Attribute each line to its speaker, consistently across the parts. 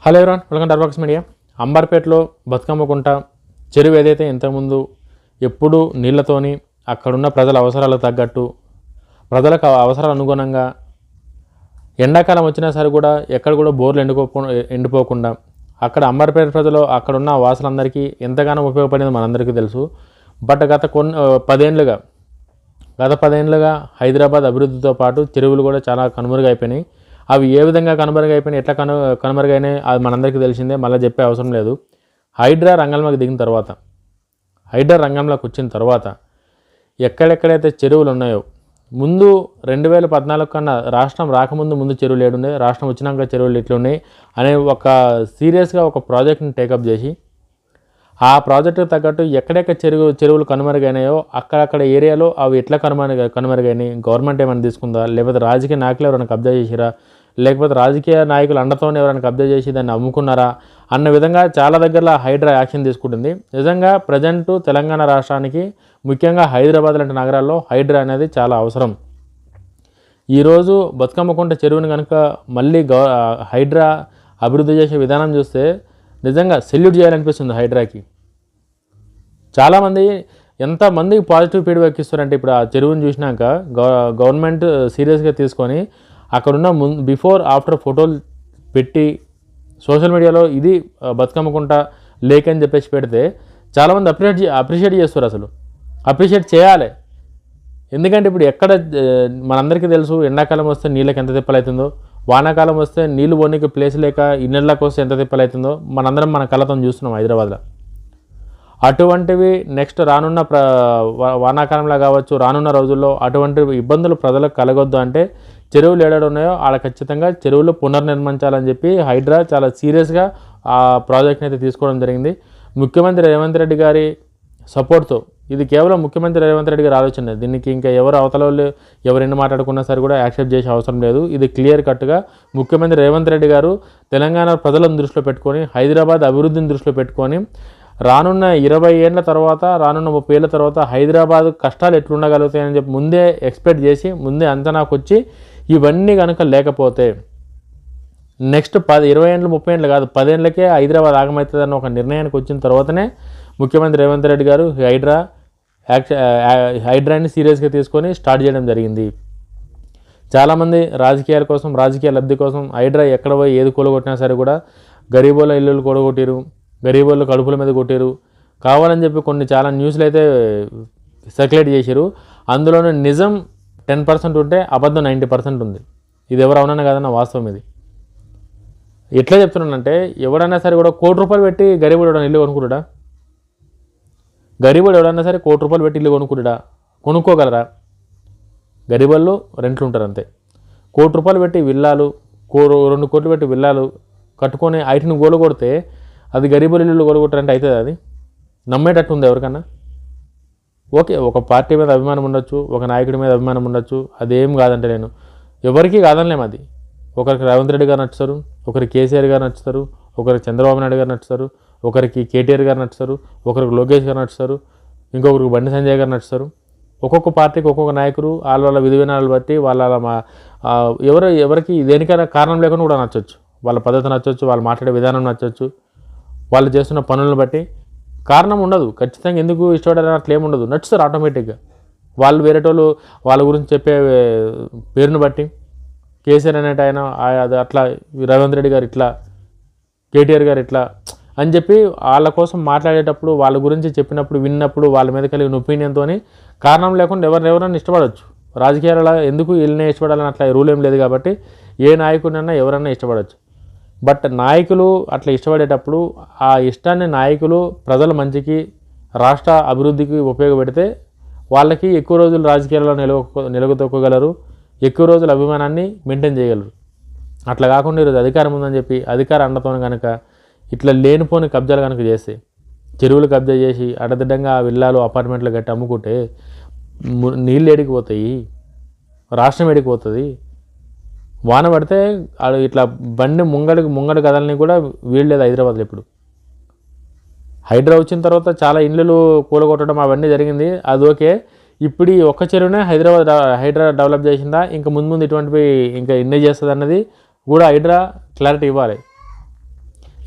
Speaker 1: Hello everyone, welcome to అర్బాక్స్ media. అంబర్పేటలో బతుకమ్మకుంట చెరువు ఏదైతే ఇంతకుముందు ఎప్పుడు నీళ్లతోని అక్కడున్న ప్రజల అవసరాలకు తగ్గట్టు ప్రజలకు అవసరాలు అనుగుణంగా ఎండాకాలం వచ్చినా సరే కూడా ఎక్కడ కూడా బోర్లు ఎండిపోకుండా అక్కడ అంబర్పేట ప్రజలు అక్కడున్న వాసులందరికీ ఎంతగానో ఉపయోగపడింది మనందరికీ తెలుసు. బట్ గత 10 ఏళ్ళుగా హైదరాబాద్ అభివృద్ధితో పాటు చెరువులు కూడా చాలా కనుమరుగైపోయినాయి. అవి ఏ విధంగా కనుమరుగైపోయినాయి, ఎట్లా కనుమరుగైనాయి అది మనందరికీ తెలిసిందే, మళ్ళీ చెప్పే అవసరం లేదు. హైడ్రా రంగంలోకి దిగిన తర్వాత, హైడ్రా రంగంలోకి వచ్చిన తర్వాత ఎక్కడెక్కడైతే చెరువులు ఉన్నాయో, ముందు 2014 కన్నా రాష్ట్రం రాకముందు ముందు చెరువులు ఏడుండే, రాష్ట్రం వచ్చినాక చెరువులు ఎట్లున్నాయి అనే ఒక సీరియస్గా ఒక ప్రాజెక్ట్ని టేకప్ చేసి ఆ ప్రాజెక్టుకు తగ్గట్టు ఎక్కడెక్కడ చెరువులు కనుమరుగైనాయో అక్కడక్కడ ఏరియాలో అవి ఎట్లా కనుమరుగైనాయి, గవర్నమెంట్ ఏమైనా తీసుకుందా, లేకపోతే రాజకీయ నాయకులు ఎవరైనా కబ్జా చేసిరా, లేకపోతే రాజకీయ నాయకులు అండతోనే ఎవరైనా కబ్జా చేసి దాన్ని అమ్ముకున్నారా అన్న విధంగా చాలా దగ్గరలో హైడ్రా యాక్షన్ తీసుకుంటుంది. నిజంగా ప్రజెంట్ తెలంగాణ రాష్ట్రానికి ముఖ్యంగా హైదరాబాద్ లాంటి నగరాల్లో హైడ్రా అనేది చాలా అవసరం. ఈరోజు బతుకమ్మకుంట చెరువుని కనుక మళ్ళీ హైడ్రా అభివృద్ధి చేసే విధానం చూస్తే నిజంగా సెల్యూట్ చేయాలనిపిస్తుంది హైడ్రాకి. చాలామంది ఎంతమందికి పాజిటివ్ ఫీడ్బ్యాక్ ఇస్తారంటే ఇప్పుడు ఆ చెరువుని చూసినాక గవర్నమెంట్ సీరియస్గా తీసుకొని అక్కడున్న బిఫోర్ ఆఫ్టర్ ఫోటోలు పెట్టి సోషల్ మీడియాలో ఇది బతుకమ్మకుంట లేక్ అని చెప్పేసి పెడితే చాలామంది అప్రిషియేట్ చేస్తారు. అసలు అప్రిషియేట్ చేయాలి. ఎందుకంటే ఇప్పుడు ఎక్కడ మనందరికీ తెలుసు ఎండాకాలం వస్తే నీళ్ళకి ఎంత తిప్పలవుతుందో, వానాకాలం వస్తే నీళ్ళు పోనీకి ప్లేస్ లేక ఇళ్ళకి వస్తే ఎంత తిప్పలవుతుందో మనందరం మన కళ్ళతో చూస్తున్నాం హైదరాబాద్లో. అటువంటివి నెక్స్ట్ రానున్న వానాకాలంలో కావచ్చు, రానున్న రోజుల్లో అటువంటి ఇబ్బందులు ప్రజలకు కలగొద్దు అంటే చెరువులు ఏడాడు ఉన్నాయో ఆడ ఖచ్చితంగా చెరువులు పునర్నిర్మించాలని చెప్పి హైడ్రా చాలా సీరియస్గా ఆ ప్రాజెక్ట్ని అయితే తీసుకోవడం జరిగింది. ముఖ్యమంత్రి రేవంత్ రెడ్డి గారి సపోర్ట్తో, ఇది కేవలం ముఖ్యమంత్రి రేవంత్ రెడ్డి గారి ఆలోచన, దీనికి ఇంకా ఎవరు అవతల వాళ్ళు ఎవరైనా మాట్లాడుకున్నా సరే కూడా యాక్సెప్ట్ చేసే అవసరం లేదు. ఇది క్లియర్ కట్గా ముఖ్యమంత్రి రేవంత్ రెడ్డి గారు తెలంగాణ ప్రజలను దృష్టిలో పెట్టుకొని, హైదరాబాద్ అభివృద్ధిని దృష్టిలో పెట్టుకొని రానున్న 20 ఏళ్ళ తర్వాత, రానున్న 30 ఏళ్ళ తర్వాత హైదరాబాద్ కష్టాలు ఎట్లుండగలుగుతాయని చెప్పి ముందే ఎక్స్పెక్ట్ చేసి ముందే అంచనాకు వచ్చి ఇవన్నీ కనుక లేకపోతే నెక్స్ట్ 20 ఏళ్ళు 30 ఏళ్ళు కాదు 10 ఏళ్ళకే హైదరాబాద్ ఆగమవుతుందన్న ఒక నిర్ణయానికి వచ్చిన తర్వాతనే ముఖ్యమంత్రి రేవంత్ రెడ్డి గారు హైడ్రాని సీరియస్గా తీసుకొని స్టార్ట్ చేయడం జరిగింది. చాలామంది రాజకీయాల కోసం, రాజకీయ లబ్ధి కోసం హైడ్రా ఎక్కడ పోయి ఏది కూలగొట్టినా సరే కూడా గరీబోళ్ళ ఇల్లులు కూడగొట్టారు, గరీబోళ్ళు కడుపుల మీద కొట్టారు, కావాలని చెప్పి కొన్ని చాలా న్యూస్లు అయితే సర్క్యులేట్ చేశారు. అందులోనే నిజం 10% ఉంటే అబద్ధం 90% ఉంది. ఇది ఎవరు అవునన్నా కాదన్న వాస్తవం. ఇది ఎట్లా చెప్తున్నానంటే, ఎవడన్నా సరే కూడా ₹1 పెట్టి గరీబోడు ఎవడన్నా ఇల్లు కొనుక్కుంటాడా? గరీబోడు ఎవడన్నా సరే ₹1 పెట్టి ఇల్లు కొనుక్కోగలరా? గరీబోళ్ళు రెంట్లు ఉంటారు అంతే. ₹1 పెట్టి విల్లాలు, 2 కోట్లు పెట్టి విల్లాలు కట్టుకొని ఐటిని గోలగొడితే అది గరీబుల ఇల్లు గోలగొట్టారంటే అవుతుంది? అది నమ్మేటట్టు ఉంది ఎవరికన్నా? ఓకే, ఒక పార్టీ మీద అభిమానం ఉండొచ్చు, ఒక నాయకుడి మీద అభిమానం ఉండొచ్చు, అదేం కాదంటే నేను ఎవరికి కాదనలేము. అది ఒకరికి రేవంత్ రెడ్డి గారు నచ్చుతారు, ఒకరికి కేసీఆర్ గారు నచ్చుతారు, ఒకరికి చంద్రబాబు నాయుడు గారు నచ్చుతారు, ఒకరికి కేటీఆర్ గారు నచ్చుతారు, ఒకరికి లోకేష్ గారు నచ్చుతారు, ఇంకొకరికి బండి సంజయ్ గారు నచ్చుతారు. ఒక్కొక్క పార్టీకి ఒక్కొక్క నాయకుడు వాళ్ళ విధి విధానాలు బట్టి ఎవరికి దేనికైనా కారణం లేకుండా కూడా నచ్చవచ్చు. వాళ్ళ పద్ధతి నచ్చవచ్చు, వాళ్ళు మాట్లాడే విధానం నచ్చవచ్చు, వాళ్ళు చేస్తున్న పనులను బట్టి కారణం ఉండదు. ఖచ్చితంగా ఎందుకు ఇష్టపడాలని అట్లా ఏముండదు, నచ్చుతారు ఆటోమేటిక్గా. వాళ్ళు వేరేటోళ్ళు వాళ్ళ గురించి చెప్పే పేరును బట్టి కేసీఆర్ అనేట ఆయన అది అట్లా, రేవంత్ రెడ్డి గారు ఇట్లా, కేటీఆర్ గారు ఇట్లా అని చెప్పి వాళ్ళ కోసం మాట్లాడేటప్పుడు, వాళ్ళ గురించి చెప్పినప్పుడు, విన్నప్పుడు వాళ్ళ మీద కలిగిన ఒపీనియన్తో కారణం లేకుండా ఎవరైనా ఇష్టపడవచ్చు. రాజకీయాలలో ఎందుకు వీళ్ళనే ఇష్టపడాలని అట్లా రూల్ ఏం లేదు కాబట్టి ఏ నాయకుడినైనా ఎవరైనా ఇష్టపడవచ్చు. బట్ నాయకులు అట్లా ఇష్టపడేటప్పుడు ఆ ఇష్టాన్ని నాయకులు ప్రజల మంచికి, రాష్ట్ర అభివృద్ధికి ఉపయోగపెడితే వాళ్ళకి ఎక్కువ రోజులు రాజకీయాలలో నిలగొక్కగలరు, ఎక్కువ రోజుల అభిమానాన్ని మెయింటైన్ చేయగలరు. అట్లా కాకుండా ఈరోజు అధికారం ఉందని చెప్పి అధికార అండతో కనుక ఇట్లా లేనిపోని కబ్జాలు కనుక చేస్తే, చెరువులు కబ్జా చేసి అడ్డదిడ్డంగా విల్లాలు అపార్ట్మెంట్లు కట్టి అమ్ముకుంటే నీళ్ళు ఏడికిపోతాయి, రాష్ట్రం ఏడికిపోతుంది. వాన పడితే ఇట్లా బండి ముంగడి కదలని కూడా వీల్లేదు హైదరాబాద్లో. ఇప్పుడు హైడ్రా వచ్చిన తర్వాత చాలా ఇళ్ళు కూలగొట్టడం అవన్నీ జరిగింది, అది ఓకే. ఇప్పుడు ఈ ఒక్క చెరువునే హైడ్రా డెవలప్ చేసిందా, ఇంకా ముందు ఇటువంటివి ఇంకా ఎన్ని చేస్తుంది అన్నది కూడా హైడ్రా క్లారిటీ ఇవ్వాలి.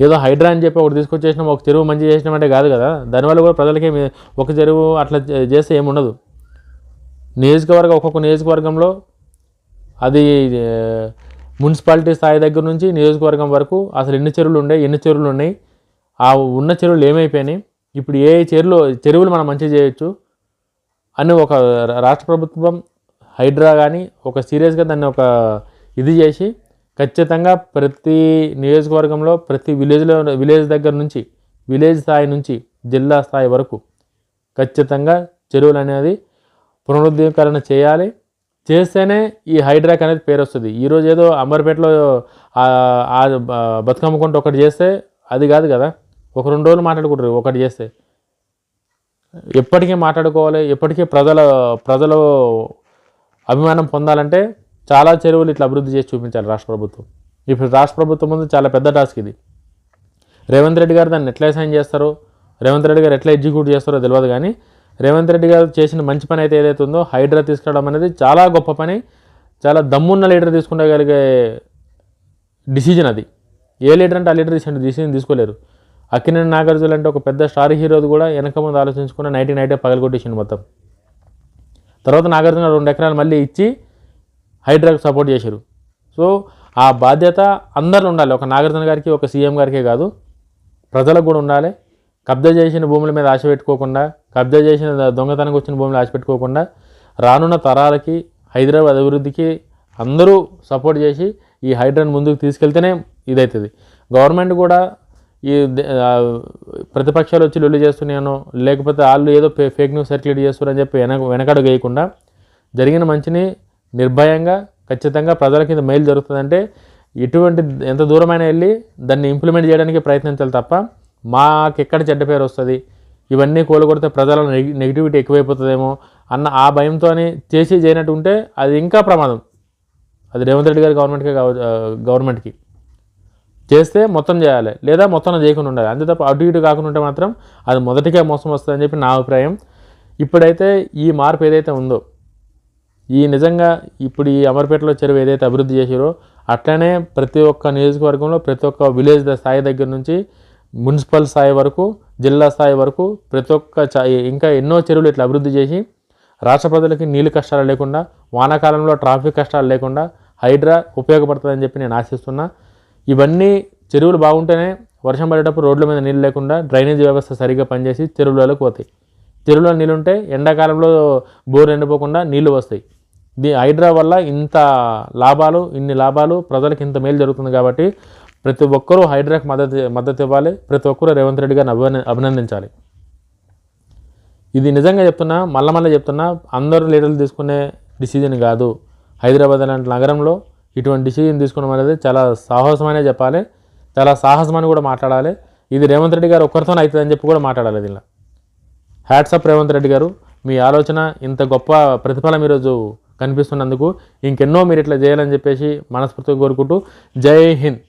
Speaker 1: ఏదో హైడ్రా అని చెప్పి ఒకటి తీసుకొచ్చేసినాం, ఒక చెరువు మంచి చేసినామంటే కాదు కదా. దానివల్ల కూడా ప్రజలకి ఒక చెరువు అట్లా చేస్తే ఏముండదు. ఒక్కొక్క నియోజకవర్గంలో అది మున్సిపాలిటీ స్థాయి దగ్గర నుంచి నియోజకవర్గం వరకు అసలు ఎన్ని చెరువులు ఉన్నాయి, ఆ ఉన్న చెరువులు ఏమైపోయినాయి, ఇప్పుడు ఏ చెరువులు మనం మంచిగా చేయొచ్చు అని ఒక రాష్ట్ర ప్రభుత్వం హైడ్రా కానీ ఒక సీరియస్గా దాన్ని ఒక ఇది చేసి ఖచ్చితంగా ప్రతి నియోజకవర్గంలో ప్రతి విలేజ్ దగ్గర నుంచి విలేజ్ స్థాయి నుంచి జిల్లా స్థాయి వరకు ఖచ్చితంగా చెరువులు అనేది పునరుద్ధీకరణ చేయాలి. చేస్తేనే ఈ హైడ్రాక్ అనేది పేరు వస్తుంది. ఈరోజు ఏదో అంబర్పేటలో బతుకమ్మ కొంట ఒకటి చేస్తే అది కాదు కదా, ఒక 2 రోజులు మాట్లాడుకుంటారు ఒకటి చేస్తే. ఎప్పటికీ మాట్లాడుకోవాలి, ఎప్పటికీ ప్రజలు అభిమానం పొందాలంటే చాలా చెరువులు ఇట్లా అభివృద్ధి చేసి చూపించాలి రాష్ట్ర ప్రభుత్వం. ఇప్పుడు రాష్ట్ర ప్రభుత్వం ముందు చాలా పెద్ద టాస్క్ ఇది. రేవంత్ రెడ్డి గారు దాన్ని ఎట్లా సైన్ చేస్తారో, రేవంత్ రెడ్డి గారు ఎట్లా ఎగ్జిక్యూట్ చేస్తారో తెలియదు. కానీ రేవంత్ రెడ్డి గారు చేసిన మంచి పని అయితే ఏదైతే ఉందో హైడ్రా తీసుకురావడం అనేది చాలా గొప్ప పని, చాలా దమ్మున్న లీడర్ తీసుకునేగలిగే డిసిజన్ అది. ఏ లీడర్ అంటే ఆ లీడర్ డిసిజన్ తీసుకోలేరు. అక్కినేని నాగార్జున అంటే ఒక పెద్ద స్టార్ హీరోది కూడా వెనక ముందు ఆలోచించుకుని నైటే పగలగొట్టేసింది మొత్తం. తర్వాత నాగార్జున 2 ఎకరాలు మళ్ళీ ఇచ్చి హైడ్రాకు సపోర్ట్ చేశారు. సో ఆ బాధ్యత అందరిలో ఉండాలి. ఒక నాగార్జున గారికి ఒక సీఎం గారికే కాదు, ప్రజలకు కూడా ఉండాలి. కబ్జా చేసిన భూముల మీద ఆశ పెట్టుకోకుండా, కబ్జా చేసిన దొంగతనంగా వచ్చిన భూములు ఆశ పెట్టుకోకుండా రానున్న తరాలకి హైదరాబాద్ అభివృద్ధికి అందరూ సపోర్ట్ చేసి ఈ హైడ్రాను ముందుకు తీసుకెళ్తేనే ఇదవుతుంది. గవర్నమెంట్ కూడా ఈ ప్రతిపక్షాలు వచ్చి లొల్లి చేస్తున్నాను, లేకపోతే వాళ్ళు ఏదో ఫేక్ న్యూస్ సర్క్యులేట్ చేస్తున్నారని చెప్పి వెనకడుగు వేయకుండా జరిగిన మంచిని నిర్భయంగా ఖచ్చితంగా ప్రజలకి ఇది మేలు జరుగుతుందంటే ఎంత దూరమైనా వెళ్ళి దాన్ని ఇంప్లిమెంట్ చేయడానికి ప్రయత్నించాలి తప్ప మాకెక్కడ చెడ్డ పేరు వస్తుంది, ఇవన్నీ కూలగొడితే ప్రజల నెగిటివిటీ ఎక్కువైపోతుందేమో అన్న ఆ భయంతో చేయనట్టు ఉంటే అది ఇంకా ప్రమాదం. అది రేవంత్ రెడ్డి గారి గవర్నమెంట్కి చేస్తే మొత్తం చేయాలి, లేదా మొత్తం చేయకుండా ఉండాలి. అంతే తప్ప అటు ఇటు కాకుండా ఉంటే మాత్రం అది మొదటికే మోసం వస్తుందని చెప్పి నా అభిప్రాయం. ఇప్పుడైతే ఈ మార్పు ఏదైతే ఉందో, నిజంగా ఇప్పుడు ఈ అమర్పేటలో చెరువు ఏదైతే అభివృద్ధి చేసారో అట్లనే ప్రతి ఒక్క నియోజకవర్గంలో ప్రతి ఒక్క విలేజ్ స్థాయి దగ్గర నుంచి మున్సిపల్ స్థాయి వరకు జిల్లా స్థాయి వరకు ప్రతి ఒక్క ఇంకా ఎన్నో చెరువులు ఇట్లా అభివృద్ధి చేసి రాష్ట్ర ప్రజలకి నీళ్ళు కష్టాలు లేకుండా, వానాకాలంలో ట్రాఫిక్ కష్టాలు లేకుండా హైడ్రా ఉపయోగపడుతుందని చెప్పి నేను ఆశిస్తున్నా. ఇవన్నీ చెరువులు బాగుంటేనే వర్షం పడేటప్పుడు రోడ్ల మీద నీళ్ళు లేకుండా డ్రైనేజ్ వ్యవస్థ సరిగ్గా పనిచేసి చెరువులలోకి పోతాయి. చెరువులో నీళ్ళు ఉంటే ఎండాకాలంలో బోర్ ఎండిపోకుండా నీళ్లు వస్తాయి. హైడ్రా వల్ల ఇన్ని లాభాలు ప్రజలకు ఇంత మేలు జరుగుతుంది. కాబట్టి ప్రతి ఒక్కరూ హైడ్రాకి మద్దతు ఇవ్వాలి. ప్రతి ఒక్కరూ రేవంత్ రెడ్డి గారిని అభినందించాలి. ఇది నిజంగా చెప్తున్నా, మళ్ళీ చెప్తున్నా, అందరూ లీడర్లు తీసుకునే డిసిజన్ కాదు. హైదరాబాద్ లాంటి నగరంలో ఇటువంటి డిసిజన్ తీసుకోవడం అనేది చాలా సాహసమనే చెప్పాలి, చాలా సాహసమని కూడా మాట్లాడాలి. ఇది రేవంత్ రెడ్డి గారు ఒక్కరితోనే అవుతుందని చెప్పి కూడా మాట్లాడాలి. దీనిలో హ్యాట్సప్ రేవంత్ రెడ్డి గారు, మీ ఆలోచన ఇంత గొప్ప ప్రతిఫలం ఈరోజు కనిపిస్తున్నందుకు ఇంకెన్నో మీరు ఇట్లా చేయాలని చెప్పేసి మనస్ఫూర్తిగా కోరుకుంటూ జై హింద్.